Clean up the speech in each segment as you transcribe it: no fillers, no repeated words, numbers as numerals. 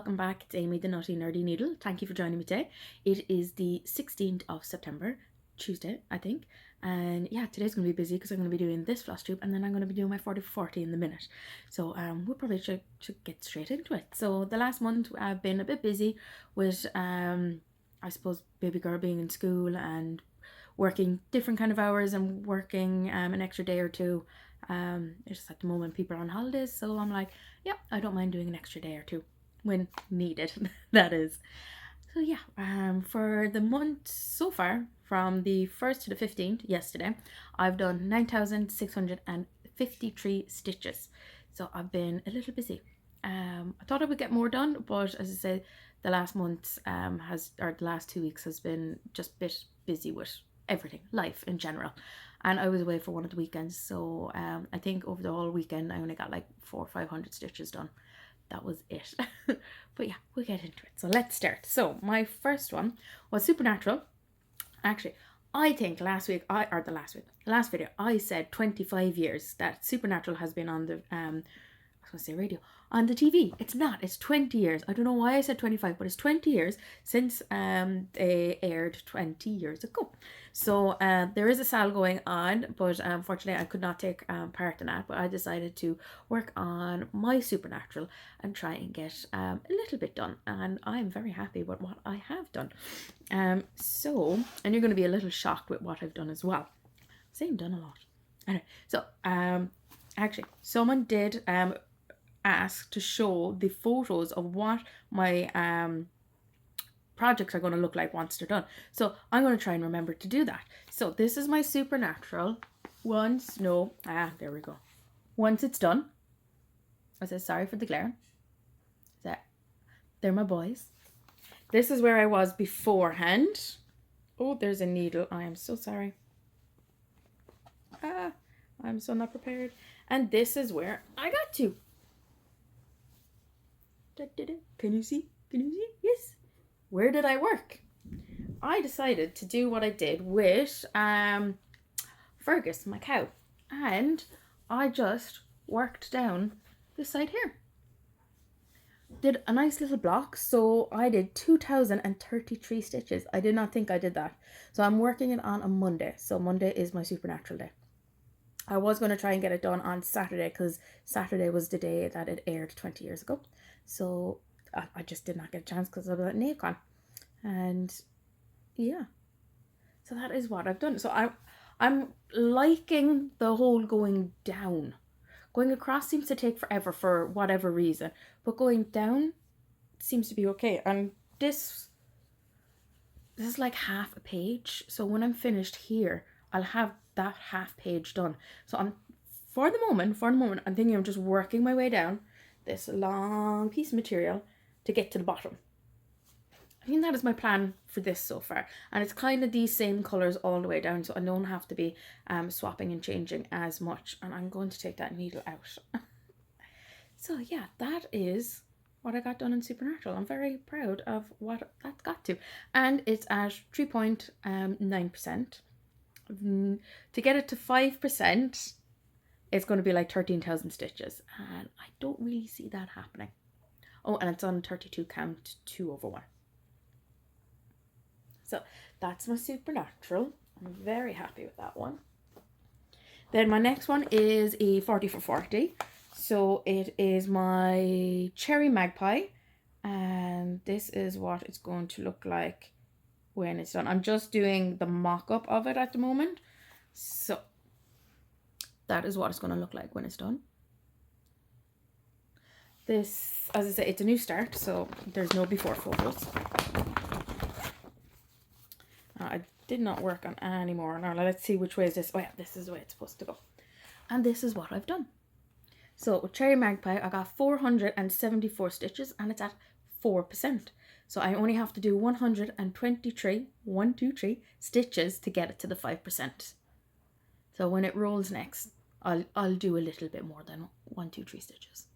welcome back. It's Amy, the Nutty Nerdy Needle. Thank you for joining me today. It is the 16th of September, Tuesday, I think. And yeah, today's going to be busy because I'm going to be doing this floss tube and then I'm going to be doing my 40 for 40 in the minute. So we'll probably should get straight into it. So the last month I've been a bit busy with, I suppose, baby girl being in school and working different kind of hours and working an extra day or two. It's just at the moment people are on holidays, so I'm like, yeah, I don't mind doing an extra day or two when needed. That is. So yeah, for the month so far, from the 1st to the 15th, yesterday, I've done 9,653 stitches. So I've been a little busy. I thought I would get more done, but as I said, the last month the last 2 weeks has been just a bit busy with everything, life in general. And I was away for one of the weekends, so I think over the whole weekend I only got like 400 or 500 stitches done. That was it. But yeah, we'll get into it. So let's start. So my first one was Supernatural. Actually, I think last video I said 25 years that Supernatural has been on the I was gonna say radio, on the TV. It's not. It's 20 years. I don't know why I said 25, but it's 20 years since they aired 20 years ago. So there is a sale going on, but unfortunately I could not take part in that. But I decided to work on my Supernatural and try and get a little bit done. And I'm very happy with what I have done. And you're going to be a little shocked with what I've done as well. I've done a lot. Anyway, so actually, someone did ask to show the photos of what my projects are going to look like once they're done. So I'm going to try and remember to do that. So this is my Supernatural. There we go. Once it's done, I said sorry for the glare. They're my boys. This is where I was beforehand. Oh, there's a needle. I am so sorry. I'm so not prepared. And this is where I got to. Can you see? Yes. Where did I work? I decided to do what I did with Fergus, my cow. And I just worked down this side here. Did a nice little block. So I did 2,033 stitches. I did not think I did that. So I'm working it on a Monday. So Monday is my Supernatural day. I was going to try and get it done on Saturday because Saturday was the day that it aired 20 years ago. So I just did not get a chance because I was at NaveCon. And yeah, so that is what I've done. So I'm liking the whole going down. Going across seems to take forever for whatever reason, but going down seems to be okay. And this is like half a page. So when I'm finished here, I'll have that half page done. So for the moment, I'm thinking I'm just working my way down this long piece of material to get to the bottom. I think that is my plan for this so far. And it's kind of these same colours all the way down, so I don't have to be swapping and changing as much. And I'm going to take that needle out. So yeah, that is what I got done in Supernatural. I'm very proud of what that got to. And it's at 3.9%. To get it to 5%, it's going to be like 13,000 stitches. And I don't really see that happening. Oh, and it's on 32 count 2/1. So that's my Supernatural. I'm very happy with that one. Then my next one is a 40 for 40. So it is my Cherry Magpie. And this is what it's going to look like when it's done. I'm just doing the mock-up of it at the moment. So that is what it's going to look like when it's done. This, as I say, it's a new start, so there's no before photos. I did not work on any more. Now let's see which way is this. Oh yeah, this is the way it's supposed to go. And this is what I've done. So with Cherry Magpie, I got 474 stitches and it's at 4%. So I only have to do 123 stitches to get it to the 5%. So when it rolls next, I'll do a little bit more than 123 stitches.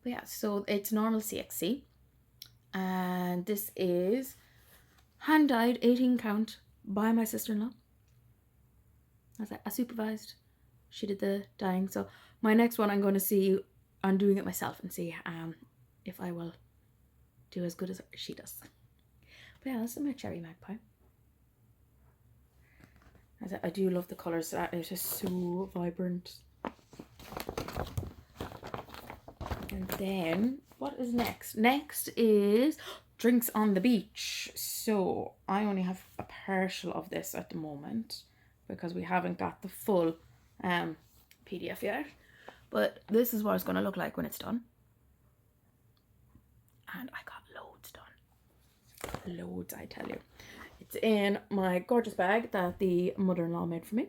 But yeah, so it's normal CXC. And this is hand dyed 18 count by my sister-in-law. I supervised. She did the dyeing. So my next one I'm going to see on doing it myself and see if I will do as good as she does. But yeah, this is my cherry magpie. I do love the colours. That is just so vibrant. And then, what is next? Next is drinks on the beach. So I only have a partial of this at the moment because we haven't got the full PDF yet. But this is what it's going to look like when it's done. And I got loads done. Loads, I tell you. It's in my gorgeous bag that the mother-in-law made for me.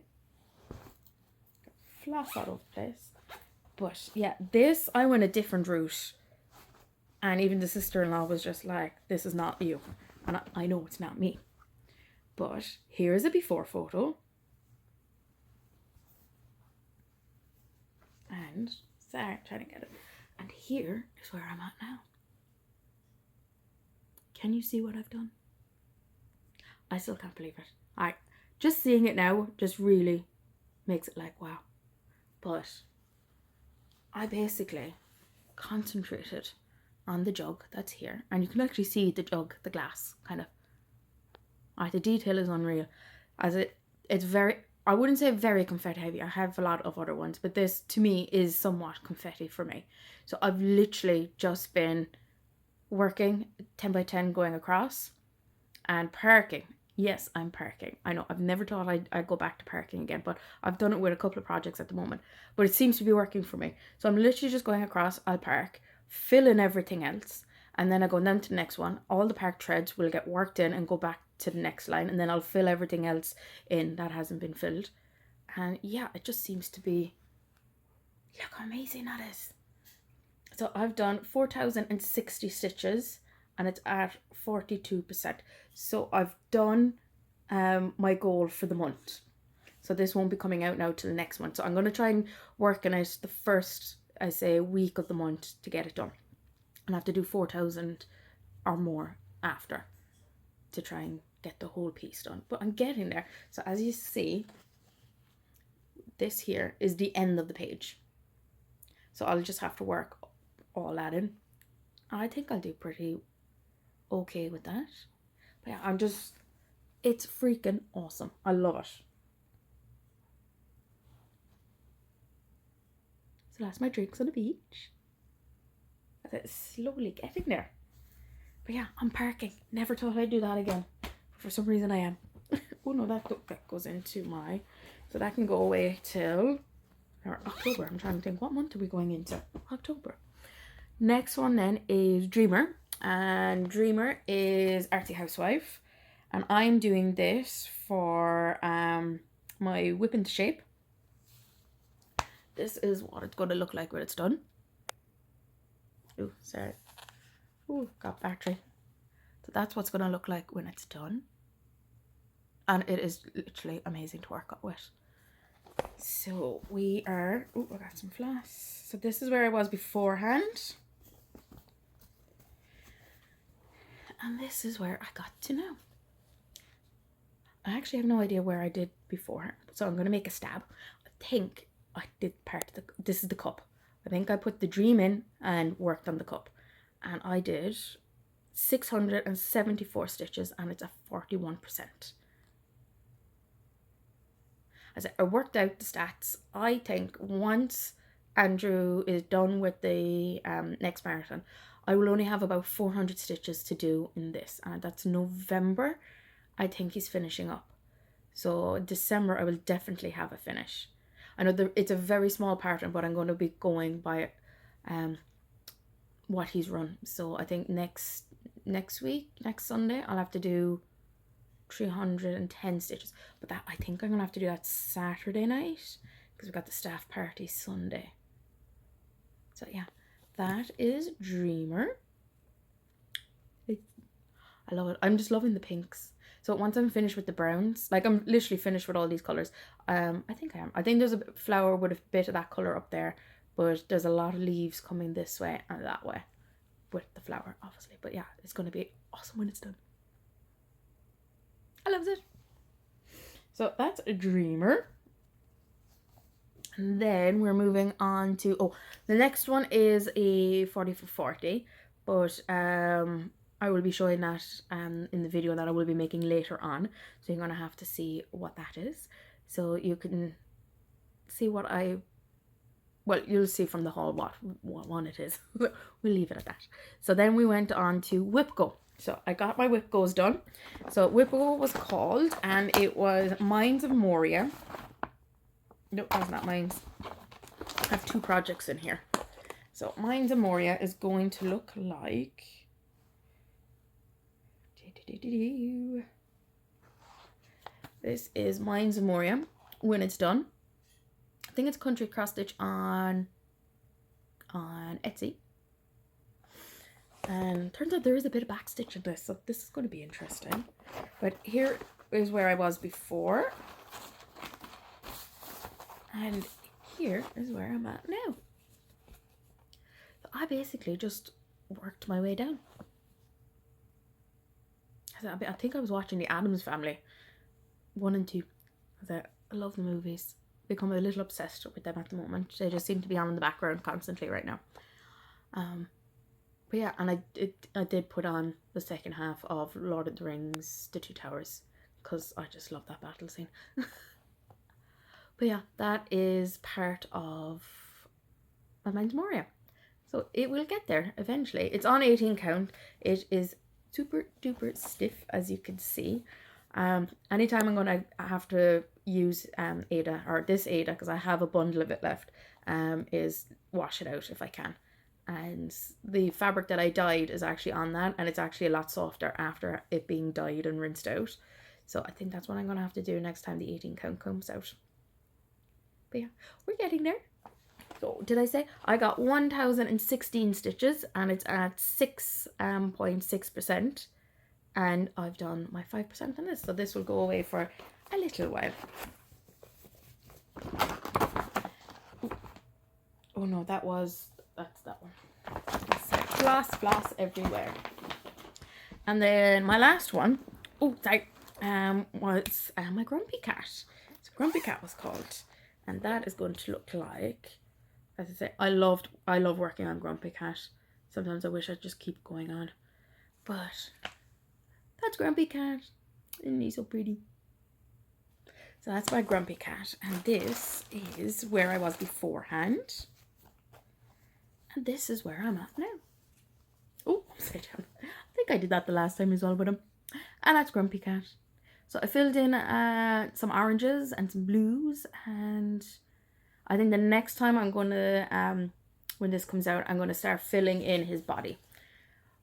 Floss all over the place. But yeah, this, I went a different route. And even the sister-in-law was just like, this is not you. And I know it's not me. But here is a before photo. And sorry, trying to get it. And here is where I'm at now. Can you see what I've done? I still can't believe it. Just seeing it now just really makes it like, wow. But I basically concentrated on the jug that's here. And you can actually see the jug, the glass, kind of. The detail is unreal. It's very, I wouldn't say very confetti heavy. I have a lot of other ones. But this, to me, is somewhat confetti for me. So I've literally just been working 10 by 10 going across and parking. Yes, I'm parking. I know, I've never thought I'd go back to parking again, but I've done it with a couple of projects at the moment. But it seems to be working for me. So I'm literally just going across, I'll park, fill in everything else, and then I go down to the next one. All the park treads will get worked in and go back to the next line, and then I'll fill everything else in that hasn't been filled. And yeah, it just seems to be, look how amazing that is. So I've done 4,060 stitches and it's at 42%. So I've done my goal for the month. So this won't be coming out now till the next month. So I'm going to try and work on it the first, I say, week of the month to get it done. And I have to do 4,000 or more after to try and get the whole piece done. But I'm getting there. So as you see, this here is the end of the page. So I'll just have to work all that in. I think I'll do pretty okay with that. But yeah, it's freaking awesome. I love it. So that's my drinks on the beach. It's slowly getting there. But yeah, I'm parking. Never thought I'd do that again. But for some reason I am. Oh no, that goes into my... So that can go away till October. I'm trying to think, what month are we going into? October. Next one then is Dreamer. And Dreamer is Artsy Housewife. And I'm doing this for my Whip into Shape. This is what it's going to look like when it's done. Oh, sorry. Oh, got battery. So that's what's going to look like when it's done. And it is literally amazing to work with. So we are... Oh, I got some floss. So this is where I was beforehand. And this is where I got to now. I actually have no idea where I did before. So I'm going to make a stab. I think I did part of this is the cup. I think I put the dream in and worked on the cup. And I did 674 stitches and it's at 41%. As I worked out the stats, I think once Andrew is done with the next marathon, I will only have about 400 stitches to do in this. And that's November. I think he's finishing up. So December, I will definitely have a finish. I know it's a very small pattern, but I'm going to be going by what he's run. So I think next Sunday, I'll have to do 310 stitches. But that I think I'm going to have to do that Saturday night because we've got the staff party Sunday. So yeah, that is Dreamer. I love it. I'm just loving the pinks. So once I'm finished with the browns, like I'm literally finished with all these colours. I think I am. I think there's a flower with a bit of that colour up there, but there's a lot of leaves coming this way and that way with the flower, obviously. But yeah, it's going to be awesome when it's done. I love it. So that's a Dreamer. And then we're moving on to, the next one is a 40 for 40. but I will be showing that in the video that I will be making later on, so you're gonna have to see what that is, so you can see well, you'll see from the haul what one it is. We'll leave it at that. So then we went on to WhipGo. So I got my WhipGos done. So WhipGo was called, and it was Mines of Moria. Nope, that's not Mines. I have two projects in here. So Mines of Moria is going to look like... This is Mines of Moria when it's done. I think it's country cross stitch on Etsy. And turns out there is a bit of back stitch in this, so this is going to be interesting. But here is where I was before. And here is where I'm at now. So I basically just worked my way down. I think I was watching The Addams Family 1 and 2. I love the movies. Become a little obsessed with them at the moment. They just seem to be on in the background constantly right now. But yeah, and I did put on the second half of Lord of the Rings, The Two Towers, because I just love that battle scene. But yeah, that is part of my Mines of Moria. So it will get there eventually. It's on 18 count. It is super duper stiff, as you can see. Anytime I'm gonna have to use Aida, or this Aida, because I have a bundle of it left, is wash it out if I can. And the fabric that I dyed is actually on that, and it's actually a lot softer after it being dyed and rinsed out. So I think that's what I'm gonna have to do next time the 18 count comes out. But yeah, we're getting there. So did I say I got 1016 stitches, and it's at 6.6%. And I've done my 5% on this, so this will go away for a little while. Oh no, that's that one. Floss everywhere. And then my last one, was my Grumpy Cat. So Grumpy Cat was called, and that is going to look like, as I say, I love working on Grumpy Cat. Sometimes I wish I'd just keep going on, but that's Grumpy Cat, and he's so pretty. So that's my Grumpy Cat, and this is where I was beforehand, and this is where I'm at now. Oh, upside down. I think I did that the last time as well with him. And that's Grumpy Cat. So I filled in some oranges and some blues, and I think the next time I'm going to, when this comes out, I'm going to start filling in his body,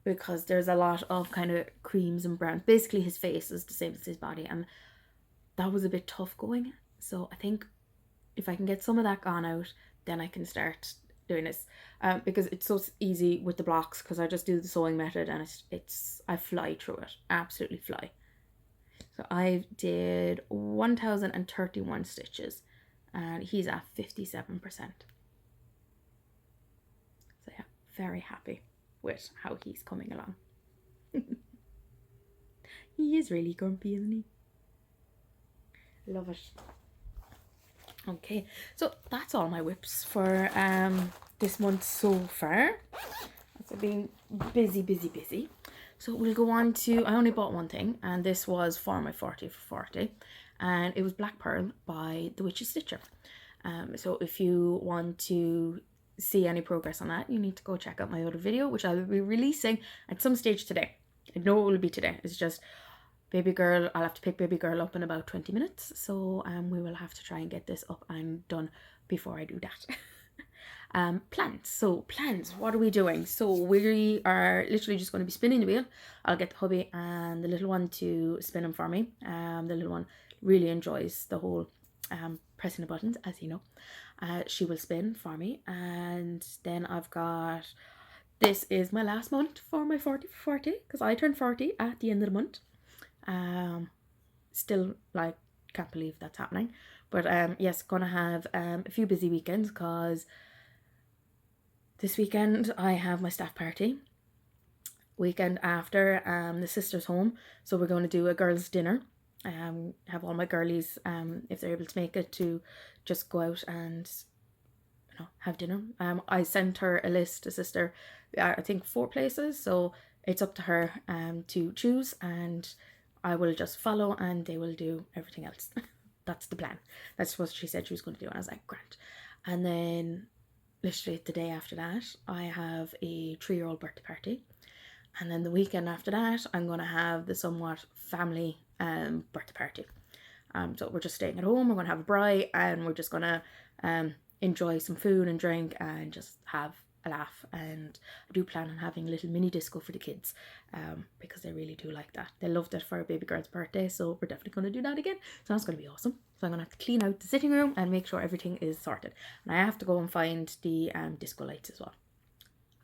because there's a lot of kind of creams and browns. Basically his face is the same as his body, and that was a bit tough going. So I think if I can get some of that gone out, then I can start doing this, because it's so easy with the blocks, because I just do the sewing method, and I fly through it, absolutely fly. So I did 1031 stitches, and he's at 57%. So yeah, very happy with how he's coming along. He is really grumpy, isn't he? Love it. Okay, so that's all my whips for this month so far. I've been busy. So we'll go on to, I only bought one thing, and this was for my 40 for 40, and it was Black Pearl by The Witch's Stitcher. So if you want to see any progress on that, you need to go check out my other video, which I will be releasing at some stage today. I know it will be today. It's just baby girl, I'll have to pick baby girl up in about 20 minutes, so we will have to try and get this up and done before I do that. Plans, what are we doing? So we are literally just going to be spinning the wheel. I'll get the hubby and the little one to spin them for me. The little one really enjoys the whole pressing the buttons, as you know. She will spin for me, and then I've got, this is my last month for my 40 for 40, because I turned 40 at the end of the month. Still, like, can't believe that's happening, but yes, gonna have a few busy weekends, because this weekend I have my staff party. Weekend after, the sister's home, so we're going to do a girls' dinner. Have all my girlies, if they're able to make it, to just go out and have dinner. I sent her a list, a sister, I think 4 places, so it's up to her to choose, and I will just follow and they will do everything else. That's the plan. That's what she said she was going to do, and I was like, great. And then literally the day after that, I have a 3-year-old birthday party, and then the weekend after that, I'm going to have the somewhat family birthday party. So we're just staying at home, we're going to have a braai, and we're just going to enjoy some food and drink and just have a laugh. And I do plan on having a little mini disco for the kids, because they really do like that. They loved it for our baby girl's birthday, so we're definitely going to do that again. So that's going to be awesome. So I'm going to have to clean out the sitting room and make sure everything is sorted. And I have to go and find the disco lights as well.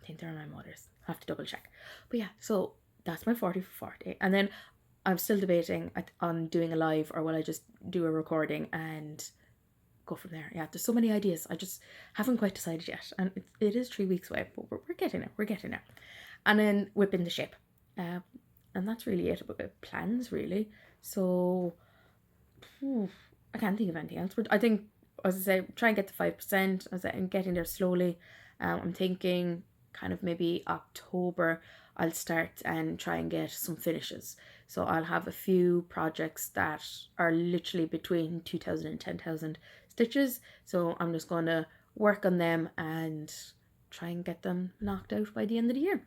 I think they're my mother's. I have to double check. But yeah, so that's my 40 for 40. And then I'm still debating on doing a live, or will I just do a recording and go from there. Yeah, there's so many ideas. I just haven't quite decided yet. And it is 3 weeks away, but we're getting it. We're getting there. And then whipping the ship. And that's really it about plans, really. So I can't think of anything else. But I think, as I say, try and get to 5%. As I'm getting there slowly. I'm thinking kind of maybe October I'll start and try and get some finishes. So I'll have a few projects that are literally between 2,000 and 10,000 stitches. So I'm just going to work on them and try and get them knocked out by the end of the year.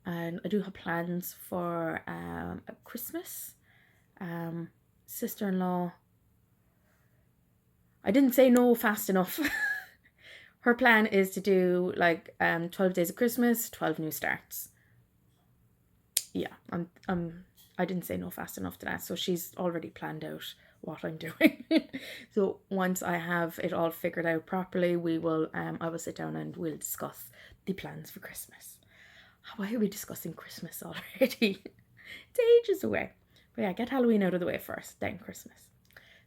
And I do have plans for a Christmas. Sister-in-law, I didn't say no fast enough. Her plan is to do like 12 days of Christmas, 12 new starts. Yeah, I didn't say no fast enough to that, so she's already planned out what I'm doing. So once I have it all figured out properly, I will sit down and we'll discuss the plans for Christmas. Why are we discussing Christmas already? It's ages away. But yeah, get Halloween out of the way first, then Christmas.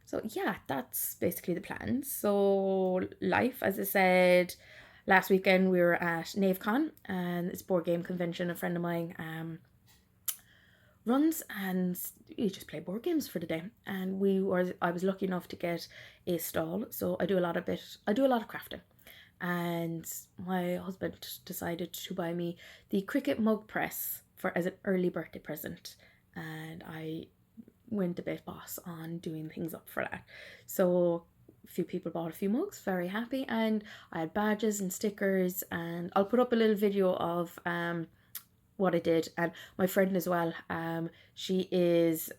So yeah, that's basically the plans. So life, as I said, last weekend we were at NaveCon, and it's a board game convention a friend of mine runs, and you just play board games for the day. And I was lucky enough to get a stall, so I do a lot of crafting. And my husband decided to buy me the Cricut mug press as an early birthday present, and I went a bit boss on doing things up for that. So a few people bought a few mugs, very happy, and I had badges and stickers, and I'll put up a little video of what I did. And my friend as well, she is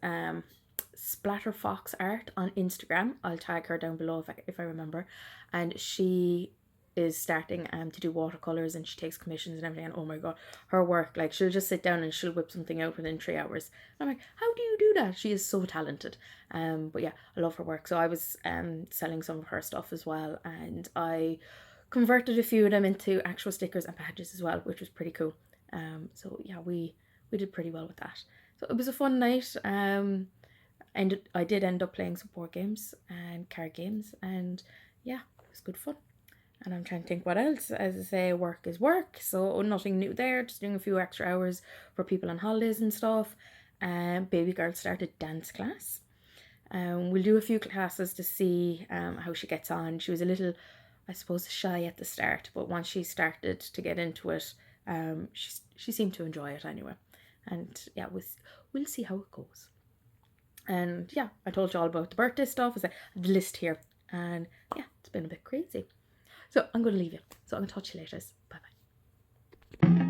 Splatterfox Art on Instagram. I'll tag her down below if I remember. And she is starting to do watercolors, and she takes commissions and everything. And oh my god, her work, like, she'll just sit down and she'll whip something out within 3 hours. And I'm like, how do you do that? She is so talented. But yeah, I love her work. So I was selling some of her stuff as well, and I converted a few of them into actual stickers and badges as well, which was pretty cool. So yeah, we did pretty well with that. So it was a fun night. And I did end up playing some board games and card games, and yeah, it was good fun. And I'm trying to think what else. As I say, work is work, so nothing new there. Just doing a few extra hours for people on holidays and stuff. Baby girl started dance class. We'll do a few classes to see how she gets on. She was a little, I suppose, shy at the start, but once she started to get into it, she seemed to enjoy it anyway. And yeah, we'll see how it goes. And yeah, I told you all about the birthday stuff. I have the list here, and yeah, it's been a bit crazy. So I'm going to leave you. So I'm going to talk to you later. Bye bye.